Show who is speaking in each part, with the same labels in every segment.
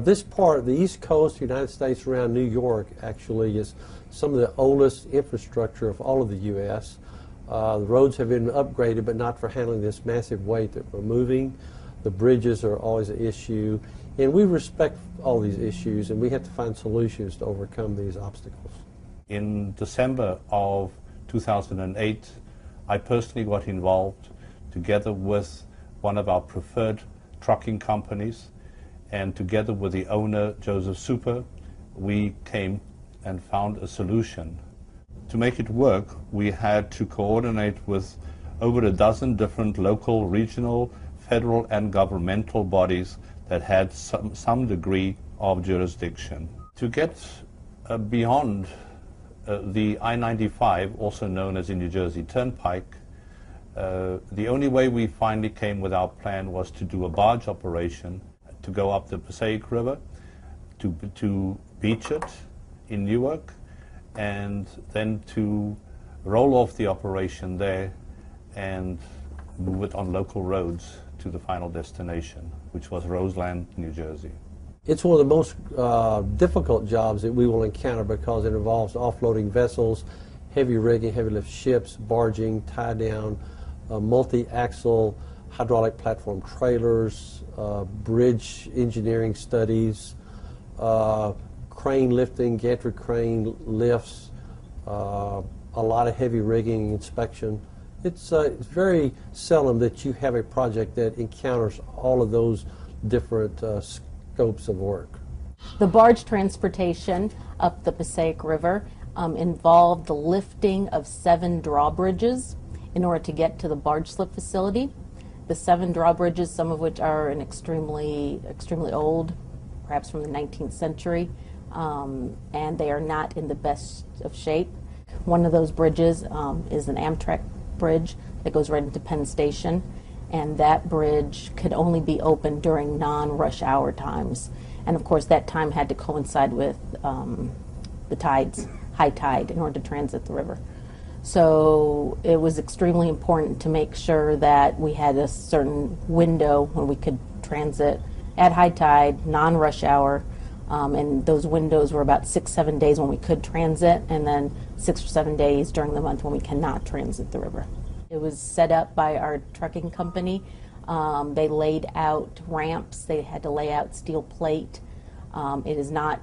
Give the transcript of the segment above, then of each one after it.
Speaker 1: This part, the East Coast, United States around New York, actually is some of the oldest infrastructure of all of the U.S. The roads have been upgraded, but not for handling this massive weight that we're moving. The bridges are always an issue, and we respect all these issues, and we have to find solutions to overcome these obstacles.
Speaker 2: In December of 2008, I personally got involved together with one of our preferred trucking companies, and together with the owner, Joseph Super, we came and found a solution. To make it work, we had to coordinate with over a dozen different local, regional, federal, and governmental bodies that had some degree of jurisdiction. To get beyond the I-95, also known as the New Jersey Turnpike, the only way we finally came with our plan was to do a barge operation to go up the PSEG River, to beach it in Newark, and then to roll off the operation there and move it on local roads to the final destination, which was Roseland, New Jersey.
Speaker 1: It's one of the most difficult jobs that we will encounter because it involves offloading vessels, heavy rigging, heavy lift ships, barging, tie down, multi-axle hydraulic platform trailers, bridge engineering studies, crane lifting, gantry crane lifts, a lot of heavy rigging inspection. It's very seldom that you have a project that encounters all of those different scopes of work.
Speaker 3: The barge transportation up the Passaic River involved the lifting of 7 drawbridges in order to get to the barge slip facility. The 7 drawbridges, some of which are extremely old, perhaps from the 19th century, and they are not in the best of shape. One of those bridges is an Amtrak bridge that goes right into Penn Station, and that bridge could only be opened during non-rush hour times. And of course that time had to coincide with the tides, high tide, in order to transit the river. So it was extremely important to make sure that we had a certain window when we could transit at high tide, non-rush hour, and those windows were about 6-7 days when we could transit, and then 6 or 7 days during the month when we cannot transit the river. It was set up by our trucking company. They laid out ramps. They had to lay out steel plate. It is not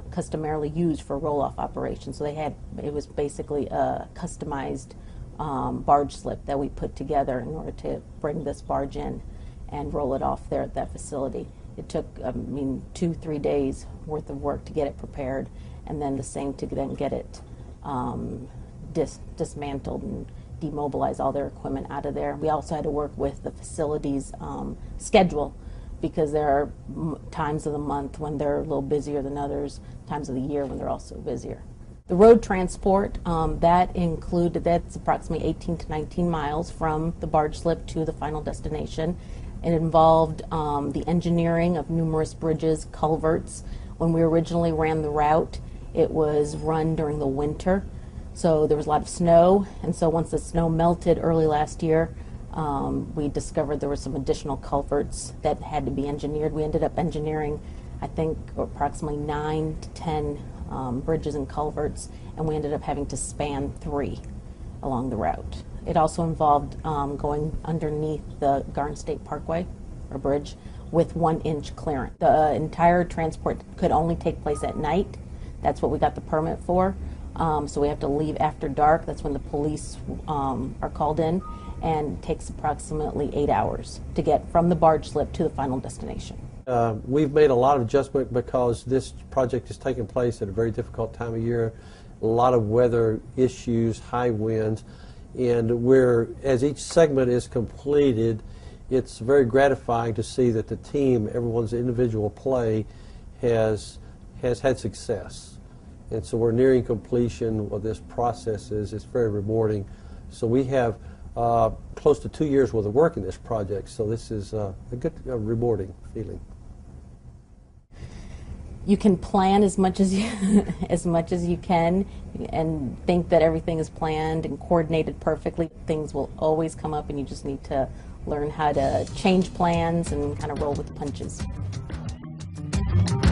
Speaker 3: customarily used for roll-off operations, so it was basically a customized barge slip that we put together in order to bring this barge in and roll it off there at that facility. It took, 2-3 days worth of work to get it prepared, and then the same to then get it dismantled and demobilize all their equipment out of there. We also had to work with the facility's schedule, because there are times of the month when they're a little busier than others, times of the year when they're also busier. The road transport, that's approximately 18 to 19 miles from the barge slip to the final destination. It involved the engineering of numerous bridges, culverts. When we originally ran the route, it was run during the winter, so there was a lot of snow, and so once the snow melted early last year, we discovered there were some additional culverts that had to be engineered. We ended up engineering, I think, approximately 9 to 10 bridges and culverts, and we ended up having to span 3 along the route. It also involved going underneath the Garden State Parkway, or bridge, with 1-inch clearance. The entire transport could only take place at night. That's what we got the permit for. So we have to leave after dark. That's when the police are called in, and it takes approximately 8 hours to get from the barge slip to the final destination.
Speaker 1: We've made a lot of adjustment because this project is taking place at a very difficult time of year, a lot of weather issues, high winds, and as each segment is completed, it's very gratifying to see that the team, everyone's individual play, has had success. And so we're nearing completion of this process. It's very rewarding. So we have close to 2 years worth of work in this project, so this is a good, rewarding feeling.
Speaker 3: You can plan as much as you can, and think that everything is planned and coordinated perfectly. Things will always come up, and you just need to learn how to change plans and kind of roll with the punches.
Speaker 4: you.